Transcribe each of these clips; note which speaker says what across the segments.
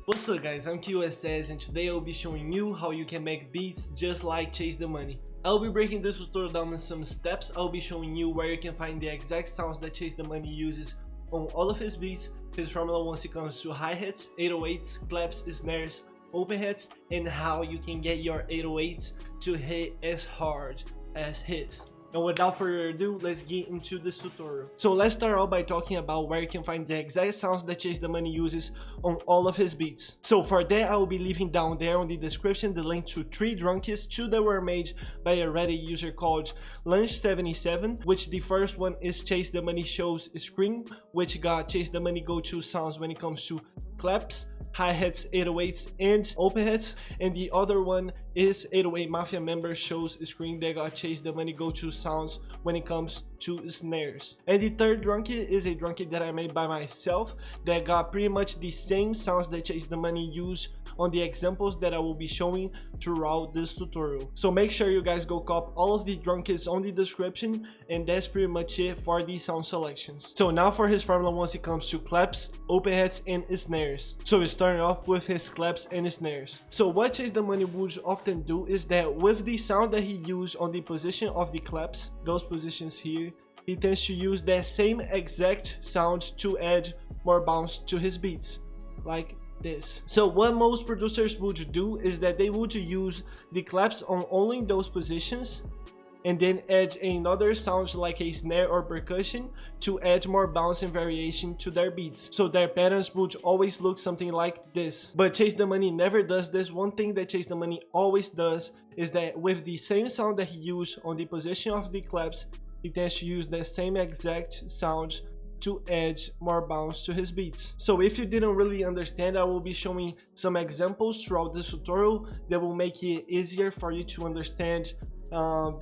Speaker 1: What's up guys, I'm QSS and today I'll be showing you how you can make beats just like Chase the Money. I'll be breaking this tutorial down in some steps. I'll be showing you where you can find the exact sounds that Chase the Money uses on all of his beats, his formula once it comes to hi-hats, 808s, claps, snares, open hats, and how you can get your 808s to hit as hard as his. And without further ado, let's get into this tutorial. So let's start out by talking about where you can find the exact sounds that Chase the Money uses on all of his beats. So for that, I will be leaving down there on the description the link to 3 drum kits, 2 that were made by a Reddit user called Lunch77, which the first one is Chase the Money Shows Scream, which got Chase the Money go-to sounds when it comes to claps, hi-hats, 808s, and open hats, and the other one is 808 Mafia Member Shows Screen that got Chase the Money go-to sounds when it comes to snares. And the third drum kit is a drum kit that I made by myself that got pretty much the same sounds that Chase the Money used on the examples that I will be showing throughout this tutorial. So make sure you guys go cop all of the drum kits on the description, and that's pretty much it for the sound selections. So now for his formula once it comes to claps, open hats, and snares. So we're starting off with his claps and snares. So what Chase the Money would often do is that with the sound that he used on the position of the claps, those positions here, he tends to use that same exact sound to add more bounce to his beats, like this. So what most producers would do is that they would use the claps on only those positions and then add another sound like a snare or percussion to add more bounce and variation to their beats. So their patterns would always look something like this. But Chase the Money never does this. One thing that Chase the Money always does is that with the same sound that he used on the position of the claps, he tends to use the same exact sound to add more bounce to his beats. So if you didn't really understand, I will be showing some examples throughout this tutorial that will make it easier for you to understand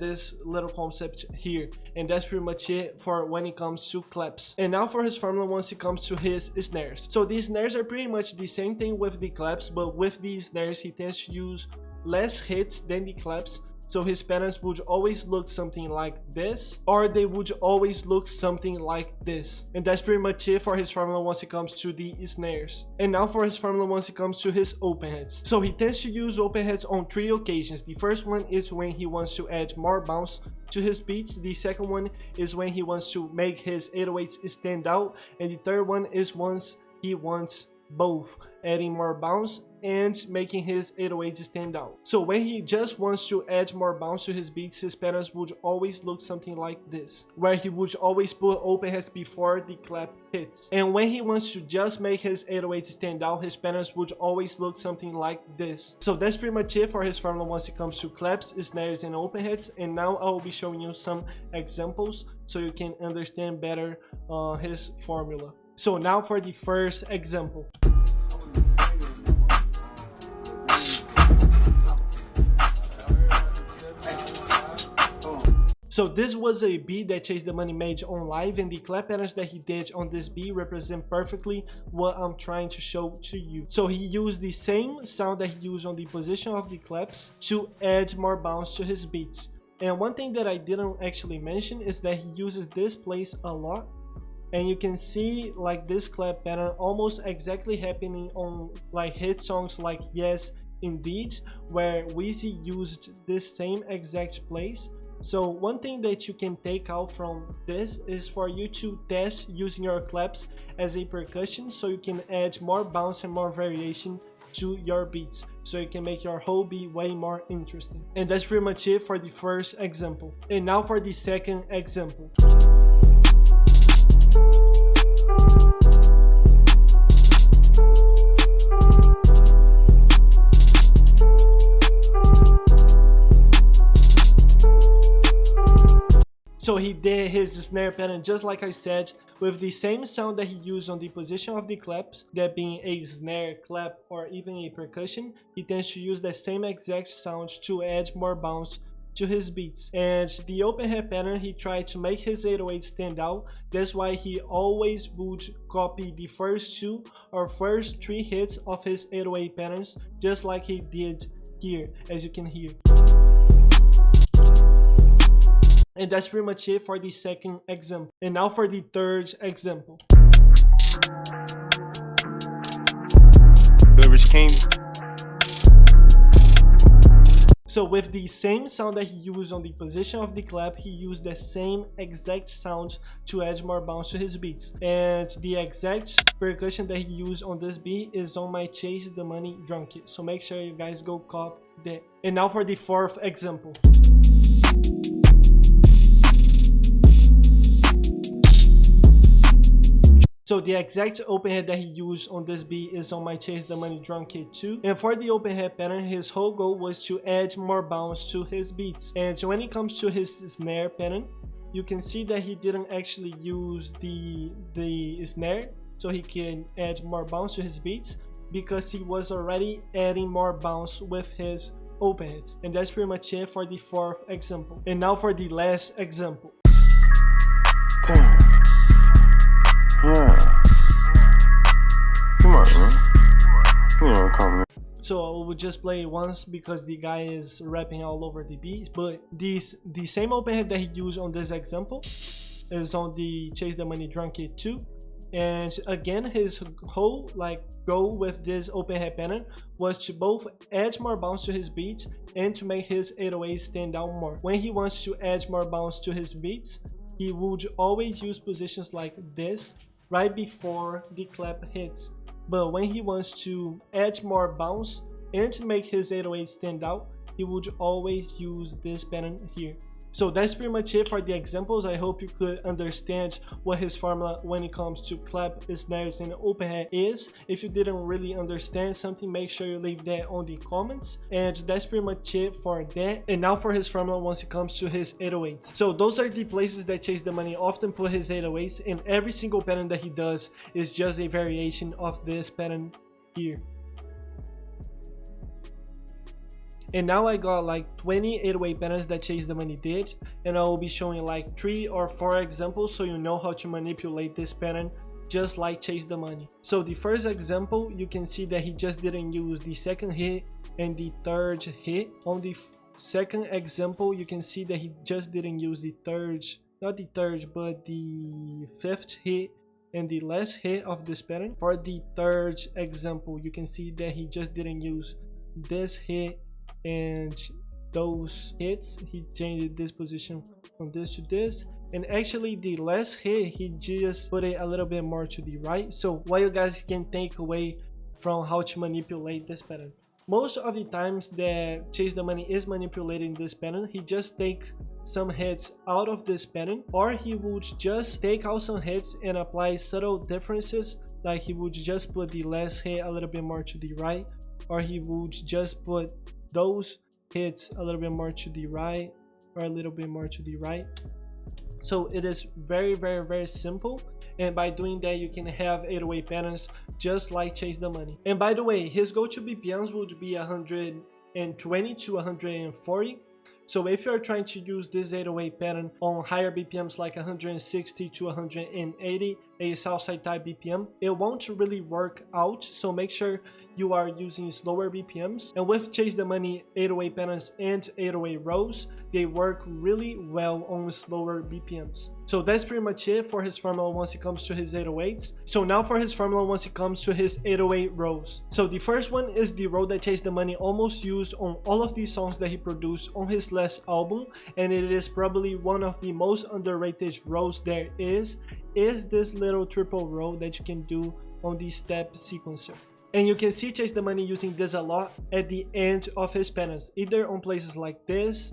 Speaker 1: this little concept here. And that's pretty much it for when it comes to claps. And now for his formula once it comes to his snares. So these snares are pretty much the same thing with the claps, but with these snares he tends to use less hits than the claps. So his patterns would always look something like this, or they would always look something like this. And that's pretty much it for his formula once it comes to the snares. And now for his formula once it comes to his open hats. So he tends to use open hats on 3 occasions. The first one is when he wants to add more bounce to his beats. The second one is when he wants to make his 808s stand out. And the third one is once he wants both, adding more bounce and making his 808s stand out. So when he just wants to add more bounce to his beats, his patterns would always look something like this, where he would always put open hats before the clap hits. And when he wants to just make his 808s stand out, his patterns would always look something like this. So that's pretty much it for his formula once it comes to claps, snares, and open hats. And now I will be showing you some examples so you can understand better his formula. So now for the first example. So this was a beat that Chase the Money made on live, and the clap patterns that he did on this beat represent perfectly what I'm trying to show to you. So he used the same sound that he used on the position of the claps to add more bounce to his beats. And one thing that I didn't actually mention is that he uses this place a lot. And you can see like this clap pattern almost exactly happening on like hit songs like Yes Indeed, where Weezy used this same exact place. So one thing that you can take out from this is for you to test using your claps as a percussion, so you can add more bounce and more variation to your beats, so you can make your whole beat way more interesting. And that's pretty much it for the first example. And now for the second example. So he did his snare pattern just like I said, with the same sound that he used on the position of the claps, that being a snare, clap, or even a percussion. He tends to use the same exact sound to add more bounce to his beats. And the open hat pattern, he tried to make his 808 stand out. That's why he always would copy the first 2 or first 3 hits of his 808 patterns, just like he did here, as you can hear. And that's pretty much it for the second example. And now for the third example.
Speaker 2: candy.
Speaker 1: So with the same sound that he used on the position of the clap, he used the same exact sound to add more bounce to his beats. And the exact percussion that he used on this beat is on my Chase the Money drum kit. So make sure you guys go cop that. And now for the fourth example. So the exact open head that he used on this beat is on my Chase the Money drum kit too. And for the open head pattern, his whole goal was to add more bounce to his beats. And when it comes to his snare pattern, you can see that he didn't actually use the snare so he can add more bounce to his beats, because he was already adding more bounce with his open heads. And that's pretty much it for the fourth example. And now for the last example.
Speaker 2: Damn. Yeah. Come on, man. You know, come.
Speaker 1: So I will just play it once because the guy is rapping all over the beat. But the same open head that he used on this example is on the Chase the Money drum kit too. And again, his whole goal with this open head pattern was to both add more bounce to his beats and to make his 808 stand out more. When he wants to add more bounce to his beats, he would always use positions like this right before the clap hits. But when he wants to add more bounce and to make his 808 stand out, he would always use this pattern here. So that's pretty much it for the examples. I hope you could understand what his formula when it comes to clap, snares, and open head is. If you didn't really understand something, make sure you leave that on the comments. And that's pretty much it for that. And now for his formula once it comes to his 808s. So those are the places that Chase the Money often put his 808s, and every single pattern that he does is just a variation of this pattern here. And now I got like 20 808 patterns that Chase the Money did, and I will be showing like 3 or 4 examples so you know how to manipulate this pattern just like Chase the Money. So the first example, you can see that he just didn't use the second hit and the third hit. On the second example, you can see that he just didn't use the third, not the third, but the fifth hit and the last hit of this pattern. For the third example, you can see that he just didn't use this hit and those hits. He changed this position from this to this, and actually the last hit he just put it a little bit more to the right. So what you guys can take away from how to manipulate this pattern: most of the times that Chase the Money is manipulating this pattern, he just takes some hits out of this pattern, or he would just take out some hits and apply subtle differences, like he would just put the last hit a little bit more to the right, or he would just put those hits a little bit more to the right or a little bit more to the right. So it is very, very, very simple, and by doing that you can have 808 patterns just like Chase the Money. And by the way, his go-to BPMs would be 120 to 140. So if you're trying to use this 808 pattern on higher BPMs like 160 to 180, a Southside type BPM, it won't really work out. So make sure you are using slower BPMs. And with Chase the Money 808 patterns and 808 rows, they work really well on slower BPMs. So that's pretty much it for his formula once it comes to his 808s. So now for his formula once it comes to his 808 rows. So the first one is the row that Chase the Money almost used on all of these songs that he produced on his last album, and it is probably one of the most underrated rows there is this little triple row that you can do on the step sequencer. And you can see Chase the Money using this a lot at the end of his patterns, either on places like this,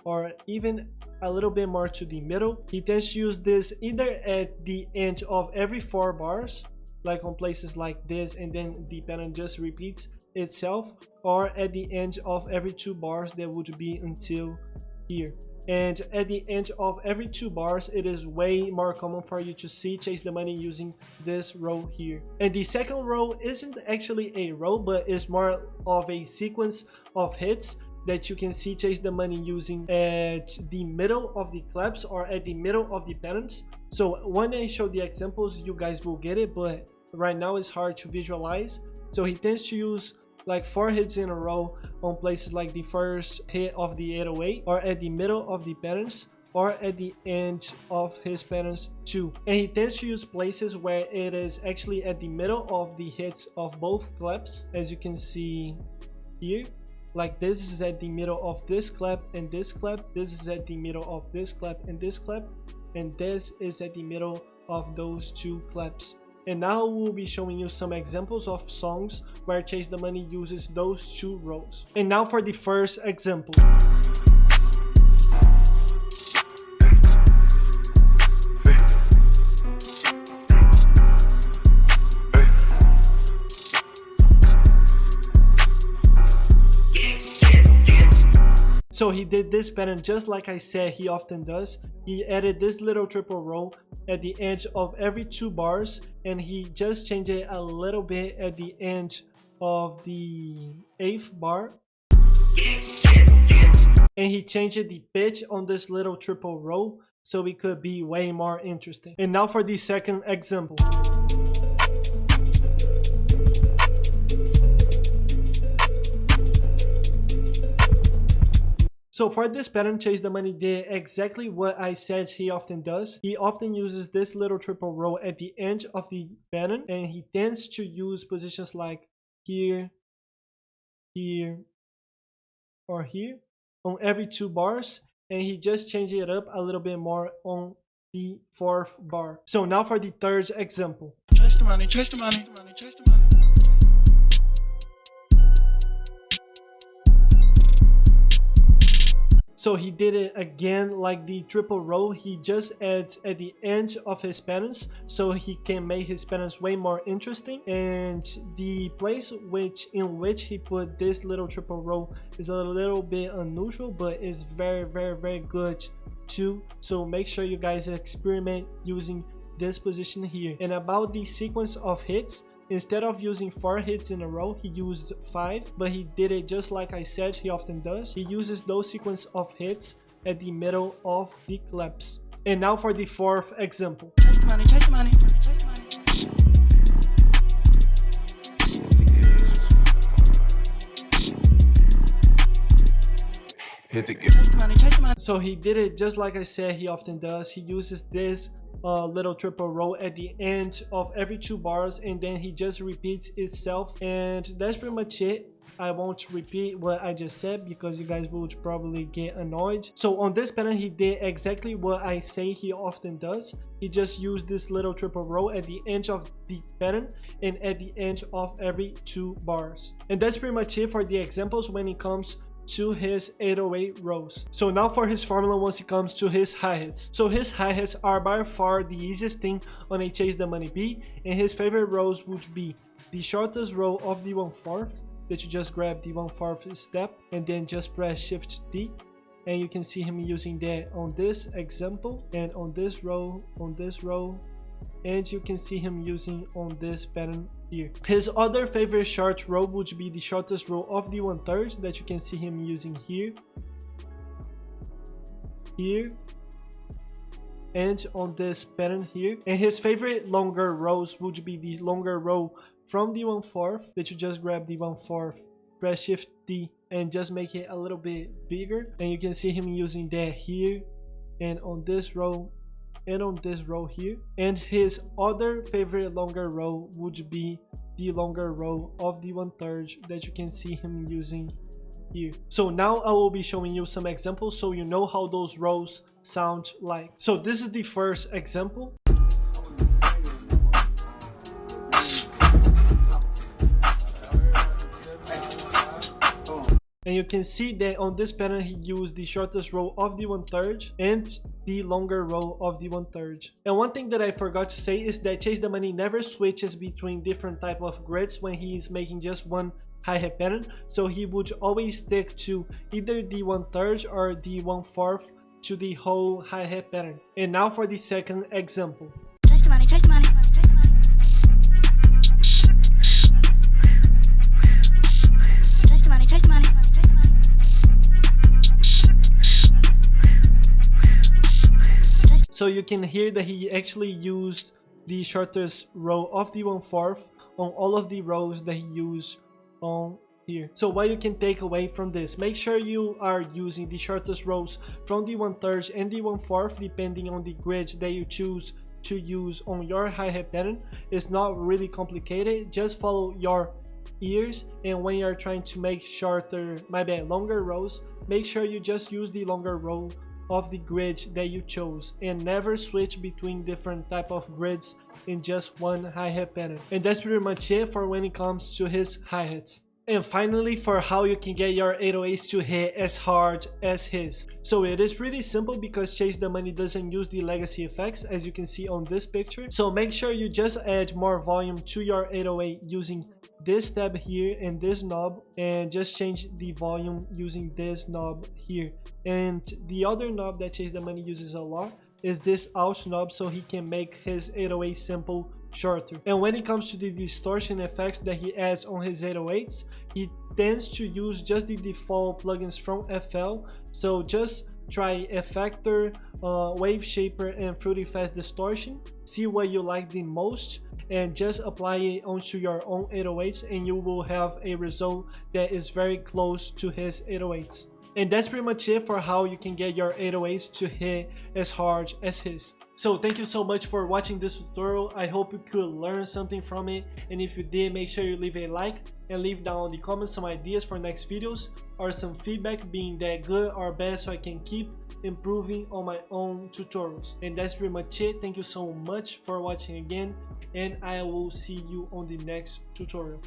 Speaker 1: or even a little bit more to the middle. He tends to use this either at the end of every 4 bars, like on places like this, and then the pattern just repeats itself, or at the end of every 2 bars, that would be until here. And at the end of every 2 bars, it is way more common for you to see Chase the Money using this row here. And the second row isn't actually a row, but is more of a sequence of hits that you can see Chase the Money using at the middle of the claps or at the middle of the patterns. So when I show the examples, you guys will get it, but right now it's hard to visualize. So he tends to use like 4 hits in a row on places like the first hit of the 808 or at the middle of the patterns, or at the end of his patterns too. And he tends to use places where it is actually at the middle of the hits of both claps, as you can see here. Like this is at the middle of this clap and this clap, this is at the middle of this clap and this clap, and this is at the middle of those two claps. And now we'll be showing you some examples of songs where Chase the Money uses those two rows. And now for the first example. So he did this pattern just like I said he often does. He added this little triple roll at the edge of every 2 bars, and he just changed it a little bit at the end of the 8th bar. And he changed the pitch on this little triple roll so it could be way more interesting. And now for the second example. So for this pattern, Chase the Money did exactly what I said he often does. He often uses this little triple roll at the end of the pattern, and he tends to use positions like here, here, or here on every 2 bars, and he just changed it up a little bit more on the 4th bar. So now for the third example.
Speaker 3: Chase the money, chase the money, chase the money.
Speaker 1: So he did it again like the triple roll. He just adds at the end of his patterns so he can make his patterns way more interesting. And the place in which he put this little triple roll is a little bit unusual, but it's very good too. So make sure you guys experiment using this position here. And about the sequence of hits, instead of using 4 hits in a row, he used 5, but he did it just like I said he often does. He uses those sequence of hits at the middle of the claps. And now for the 4th example.
Speaker 3: Chase the money, chase the money, chase the money.
Speaker 2: Hit the
Speaker 3: Chase the money, chase the money.
Speaker 1: So he did it just like I said he often does. He uses this little triple roll at the end of every 2 bars, and then he just repeats itself, and that's pretty much it. I won't repeat what I just said because you guys would probably get annoyed. So on this pattern, he did exactly what I say he often does. He just used this little triple roll at the end of the pattern and at the end of every 2 bars. And that's pretty much it for the examples when it comes to his 808 rows. So now for his formula once it comes to his hi-hats. So his hi-hats are by far the easiest thing on a Chase the Money beat, and his favorite rows would be the shortest row of the 1/4, that you just grab the 1/4 step and then just press Shift D, and you can see him using that on this example and on this row, and you can see him using on this pattern here. His other favorite short row would be the shortest row of the 1/3 that you can see him using here, and on this pattern here. And his favorite longer rows would be the longer row from the 1/4 that you just grab the 1/4, press Shift D, and just make it a little bit bigger, and you can see him using that here and on this row and on this row here. And his other favorite longer row would be the longer row of the 1/3 that you can see him using here. So now I will be showing you some examples so you know how those rows sound like. So this is the first example. And you can see that on this pattern he used the shortest row of the 1/3 and the longer row of the 1/3. And one thing that I forgot to say is that Chase the Money never switches between different type of grids when he is making just one hi-hat pattern. So he would always stick to either the 1/3 or the 1/4 to the whole hi-hat pattern. And now for the second example.
Speaker 3: Chase the money, chase the money, chase the money. Chase the money, chase the money.
Speaker 1: So you can hear that he actually used the shortest row of the 1/4 on all of the rows that he used on here. So what you can take away from this, make sure you are using the shortest rows from the 1/3 and the 1/4 depending on the grid that you choose to use on your hi-hat pattern. It's not really complicated, just follow your ears, and when you're trying to make longer rows, make sure you just use the longer row of the grid that you chose and never switch between different type of grids in just one hi-hat pattern. And that's pretty much it for when it comes to his hi-hats. And finally, for how you can get your 808s to hit as hard as his. So it is pretty simple because Chasethemoney doesn't use the legacy effects as you can see on this picture. So make sure you just add more volume to your 808 using this tab here and this knob, and just change the volume using this knob here. And the other knob that Chasethemoney uses a lot is this alt knob, so he can make his 808 sample shorter. And when it comes to the distortion effects that he adds on his 808s, he tends to use just the default plugins from FL. So just try Effector, Wave Shaper, and Fruity Fast Distortion. See what you like the most and just apply it onto your own 808s, and you will have a result that is very close to his 808s. And that's pretty much it for how you can get your 808s to hit as hard as his. So thank you so much for watching this tutorial. I hope you could learn something from it, and if you did, make sure you leave a like and leave down in the comments some ideas for next videos or some feedback being that good or bad, so I can keep improving on my own tutorials. And that's pretty much it. Thank you so much for watching again, and I will see you on the next tutorial.